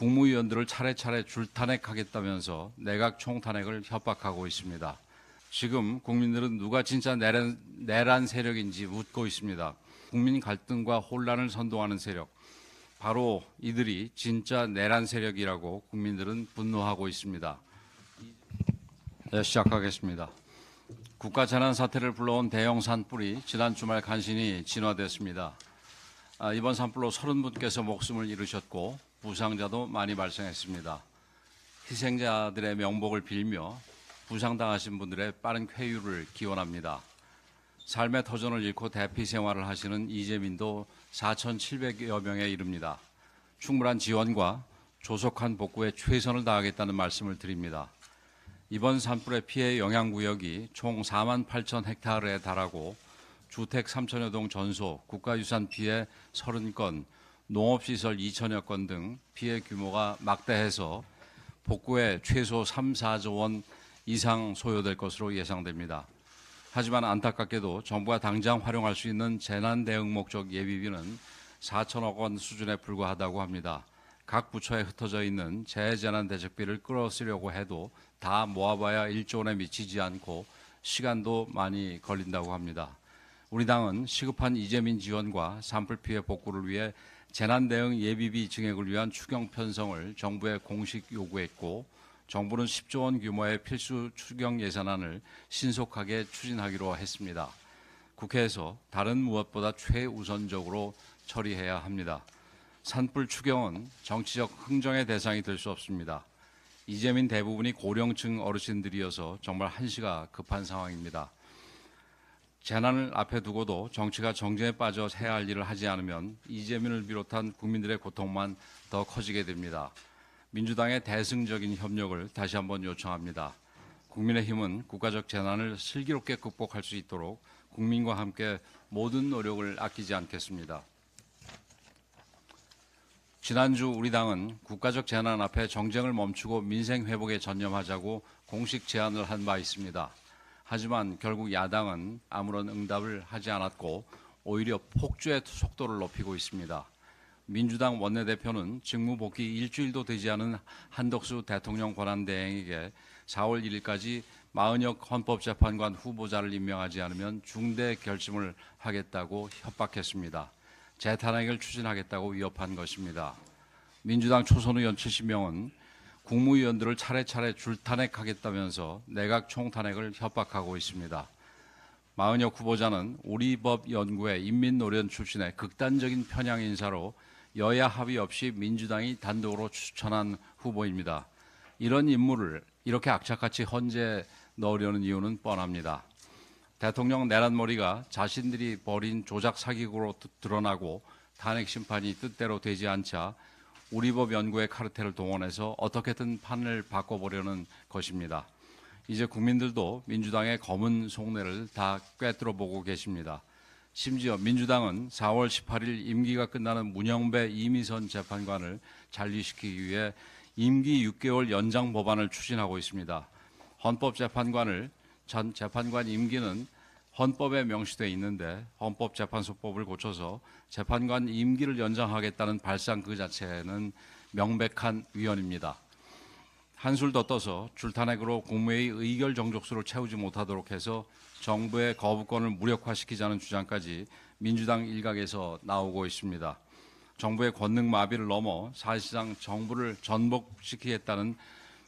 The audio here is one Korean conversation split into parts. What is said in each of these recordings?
국무위원들을 차례차례 줄탄핵하겠다면서 내각 총탄핵을 협박하고 있습니다. 지금 국민들은 누가 진짜 내란 세력인지 묻고 있습니다. 국민 갈등과 혼란을 선동하는 세력, 바로 이들이 진짜 내란 세력이라고 국민들은 분노하고 있습니다. 네, 시작하겠습니다. 국가 재난 사태를 불러온 대형 산불이 지난 주말 간신히 진화됐습니다. 이번 산불로 30분께서 목숨을 잃으셨고 부상자도 많이 발생했습니다. 희생자들의 명복을 빌며 부상당하신 분들의 빠른 쾌유를 기원합니다. 삶의 터전을 잃고 대피 생활을 하시는 이재민도 4,700여 명에 이릅니다. 충분한 지원과 조속한 복구에 최선을 다하겠다는 말씀을 드립니다. 이번 산불의 피해 영향구역이 총 4만 8천 헥타르에 달하고 주택 3천여 동 전소, 국가유산 피해 30건, 농업시설 2천여 건 등 피해 규모가 막대해서 복구에 최소 3, 4조 원 이상 소요될 것으로 예상됩니다. 하지만 안타깝게도 정부가 당장 활용할 수 있는 재난 대응 목적 예비비는 4천억 원 수준에 불과하다고 합니다. 각 부처에 흩어져 있는 재재난대책비를 끌어쓰려고 해도 다 모아봐야 1조 원에 미치지 않고 시간도 많이 걸린다고 합니다. 우리 당은 시급한 이재민 지원과 산불 피해 복구를 위해 재난대응 예비비 증액을 위한 추경 편성을 정부에 공식 요구했고, 정부는 10조 원 규모의 필수 추경 예산안을 신속하게 추진하기로 했습니다. 국회에서 다른 무엇보다 최우선적으로 처리해야 합니다. 산불 추경은 정치적 흥정의 대상이 될 수 없습니다. 이재민 대부분이 고령층 어르신들이어서 정말 한시가 급한 상황입니다. 재난을 앞에 두고도 정치가 정쟁에 빠져 해야 할 일을 하지 않으면 이재민을 비롯한 국민들의 고통만 더 커지게 됩니다. 민주당의 대승적인 협력을 다시 한번 요청합니다. 국민의힘은 국가적 재난을 슬기롭게 극복할 수 있도록 국민과 함께 모든 노력을 아끼지 않겠습니다. 지난주 우리 당은 국가적 재난 앞에 정쟁을 멈추고 민생 회복에 전념하자고 공식 제안을 한 바 있습니다. 하지만 결국 야당은 아무런 응답을 하지 않았고 오히려 폭주의 속도를 높이고 있습니다. 민주당 원내대표는 직무 복귀 일주일도 되지 않은 한덕수 대통령 권한대행에게 4월 1일까지 마은혁 헌법재판관 후보자를 임명하지 않으면 중대 결심을 하겠다고 협박했습니다. 재탄핵을 추진하겠다고 위협한 것입니다. 민주당 초선 의원 70명은 국무위원들을 차례차례 줄탄핵하겠다면서 내각 총탄핵을 협박하고 있습니다. 마은혁 후보자는 우리법연구회 인민노련 출신의 극단적인 편향 인사로 여야 합의 없이 민주당이 단독으로 추천한 후보입니다. 이런 인물을 이렇게 악착같이 헌재에 넣으려는 이유는 뻔합니다. 대통령 내란머리가 자신들이 벌인 조작 사기로 드러나고 탄핵 심판이 뜻대로 되지 않자 우리법연구회 카르텔을 동원해서 어떻게든 판을 바꿔보려는 것입니다. 이제 국민들도 민주당의 검은 속내를 다 꿰뚫어 보고 계십니다. 심지어 민주당은 4월 18일 임기가 끝나는 문영배 이미선 재판관을 잔류시키기 위해 임기 6개월 연장 법안을 추진하고 있습니다. 헌법재판관 임기는 헌법에 명시되어 있는데 헌법재판소법을 고쳐서 재판관 임기를 연장하겠다는 발상 그 자체는 명백한 위헌입니다. 한술 더 떠서 줄탄핵으로 국무회의 의결 정족수를 채우지 못하도록 해서 정부의 거부권을 무력화시키자는 주장까지 민주당 일각에서 나오고 있습니다. 정부의 권능 마비를 넘어 사실상 정부를 전복시키겠다는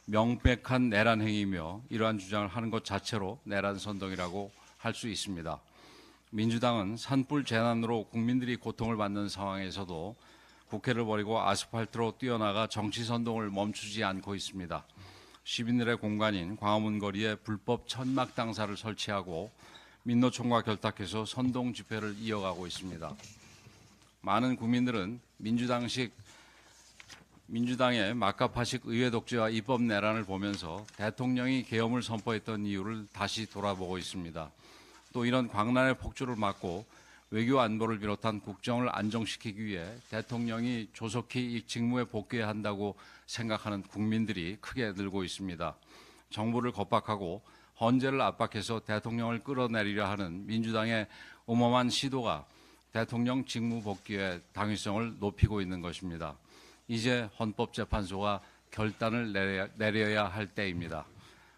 명백한 내란 행위이며 이러한 주장을 하는 것 자체로 내란 선동이라고 할 수 있습니다. 민주당은 산불 재난으로 국민들이 고통을 받는 상황에서도 국회를 버리고 아스팔트로 뛰어나가 정치 선동을 멈추지 않고 있습니다. 시민들의 공간인 광화문 거리에 불법 천막 당사를 설치하고 민노총과 결탁해서 선동 집회를 이어가고 있습니다. 많은 국민들은 민주당의 막가파식 의회 독재와 입법 내란을 보면서 대통령이 계엄을 선포했던 이유를 다시 돌아보고 있습니다. 또 이런 광란의 폭주를 막고 외교 안보를 비롯한 국정을 안정시키기 위해 대통령이 조속히 이 직무에 복귀해야 한다고 생각하는 국민들이 크게 늘고 있습니다. 정부를 겁박하고 헌재를 압박해서 대통령을 끌어내리려 하는 민주당의 음험한 시도가 대통령 직무 복귀의 당위성을 높이고 있는 것입니다. 이제 헌법재판소가 결단을 내려야 할 때입니다.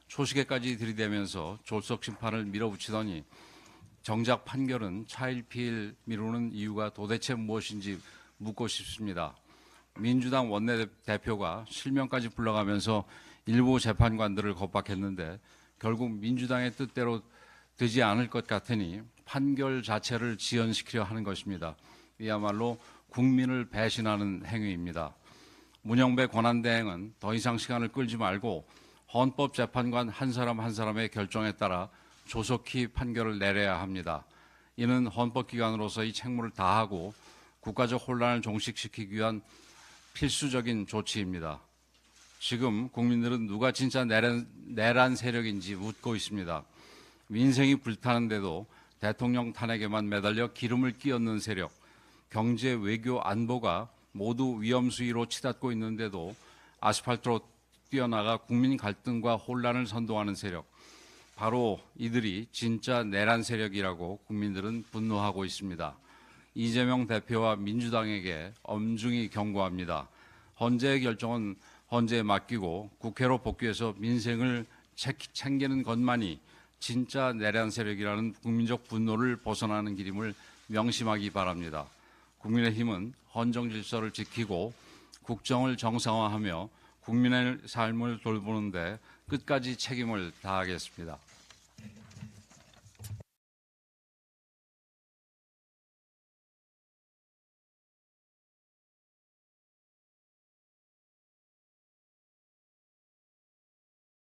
초시계까지 들이대면서 졸속 심판을 밀어붙이더니 정작 판결은 차일피일 미루는 이유가 도대체 무엇인지 묻고 싶습니다. 민주당 원내대표가 실명까지 불러가면서 일부 재판관들을 겁박했는데 결국 민주당의 뜻대로 되지 않을 것 같으니 판결 자체를 지연시키려 하는 것입니다. 이야말로 국민을 배신하는 행위입니다. 문영배 권한대행은 더 이상 시간을 끌지 말고 헌법재판관 한 사람 한 사람의 결정에 따라 조속히 판결을 내려야 합니다. 이는 헌법기관으로서의 책무를 다하고 국가적 혼란을 종식시키기 위한 필수적인 조치입니다. 지금 국민들은 누가 진짜 내란 세력인지 묻고 있습니다. 민생이 불타는데도 대통령 탄핵에만 매달려 기름을 끼얹는 세력, 경제, 외교, 안보가 모두 위험수위로 치닫고 있는데도 아스팔트로 뛰어나가 국민 갈등과 혼란을 선동하는 세력, 바로 이들이 진짜 내란 세력이라고 국민들은 분노하고 있습니다. 이재명 대표와 민주당에게 엄중히 경고합니다. 헌재의 결정은 헌재에 맡기고 국회로 복귀해서 민생을 챙기는 것만이 진짜 내란 세력이라는 국민적 분노를 벗어나는 길임을 명심하기 바랍니다. 국민의힘은 헌정 질서를 지키고 국정을 정상화하며 국민의 삶을 돌보는 데 끝까지 책임을 다하겠습니다.